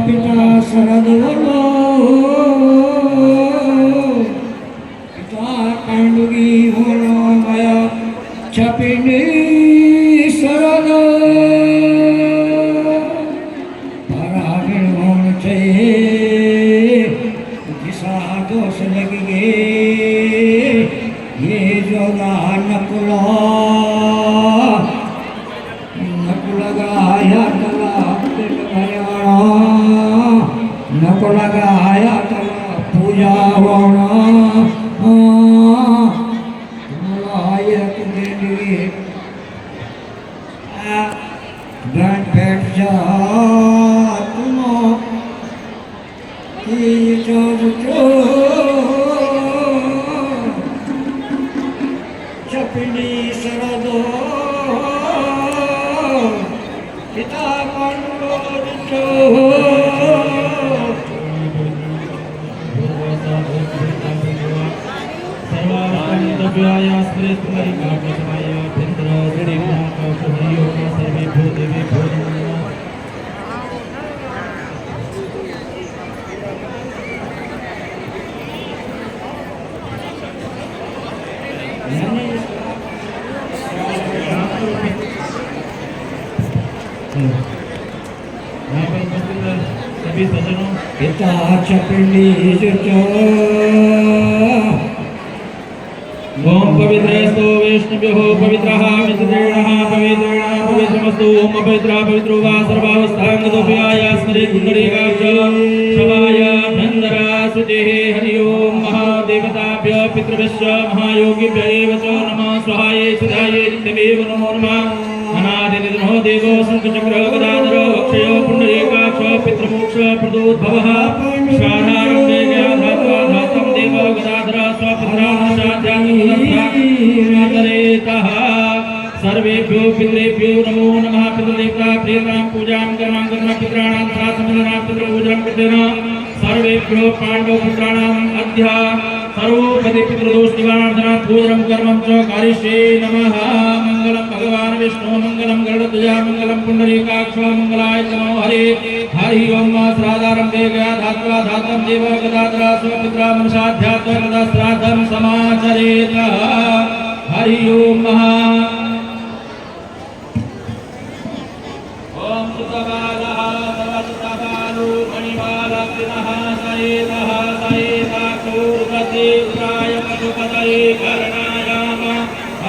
पिता शरद वरो पिता पांडुगी होनो मया छपिनी शरद परागण होन छे दिशा दोष लग गे ये जो नकुला नकुल गाया तला नकुल गाया तला पूजा होना गण बैठ जा तुम छपनी शरदो पिता पिता छपनी ओम पवित्रस्तु वैष्णव्यो पवित्रः मित्रेणः पवित्रेण पवित्रमस्तु ओम पवित्रः पवित्रो वा सर्वावस्थांगतोप्याय स्मरे कुंडलीकाक्ष शवाय धन्दरा सुतेः हरि ओम महादेवताभ्य पितृभ्यश्च महायोगिभ्य एव च नमः स्वाहाय सुधाय नित्यमेव नमो नमः अनादिनिधनो देवो शङ्खचक्र गदाधर अक्षयो पुण्डरीकाक्ष पितृमोक्ष प्रदोद्भवः शारदारण्ये ज्ञाधात्वा धातं देव गदाधर स्वपित्रानुशाध्यात्मकरेतः सर्वेभ्यो पितृभ्यो नमो नमः पितृदेवता प्रियतां पूजां कर्मां कर्म पितॄणां शासननां पितृपूजां कृतेन सर्वेभ्यो पाण्डवपुत्राणाम् अद्य सर्वोपरि पितृदोष निवारणार्थं पूजनं कर्मं च करिष्ये नमः मंगलम भगवान विष्णु मंगलम गरुड़ध्वजा मंगलम पुंडरीकाक्ष मंगलाय नमो हरे हरि ओम श्राद्धारं देवया धात्वा धातं देव गदाधरा स्वपित्रा मनसाध्यात्म गदा श्राद्धं समाचरेत हरि ओम ओम सुतबालः सर्वसुतबालो मणिबालकृतः सयेतः सयेताक्षोर्गदेवराय पशुपतये करणायाम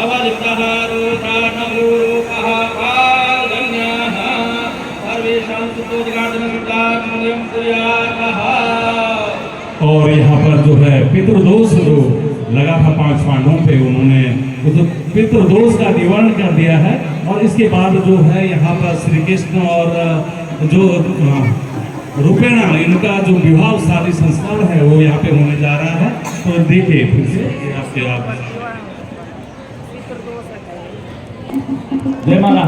अवलिप्तः रुद्राणगुरूपः कालन्यः सर्वेषां सुतोद्घाटनसुतात्मयं कुर्यातः। और यहाँ पर जो है पितृदोष जो लगा था 5 पांडवों पे, उन्होंने पितृदोष का निवारण कर दिया है। और इसके बाद जो है यहाँ पर श्री कृष्ण और जो रुपेणा इनका जो विवाह शादी संस्कार है वो यहाँ पे होने जा रहा है। तो देखिए फिर से आपके आप जय माला।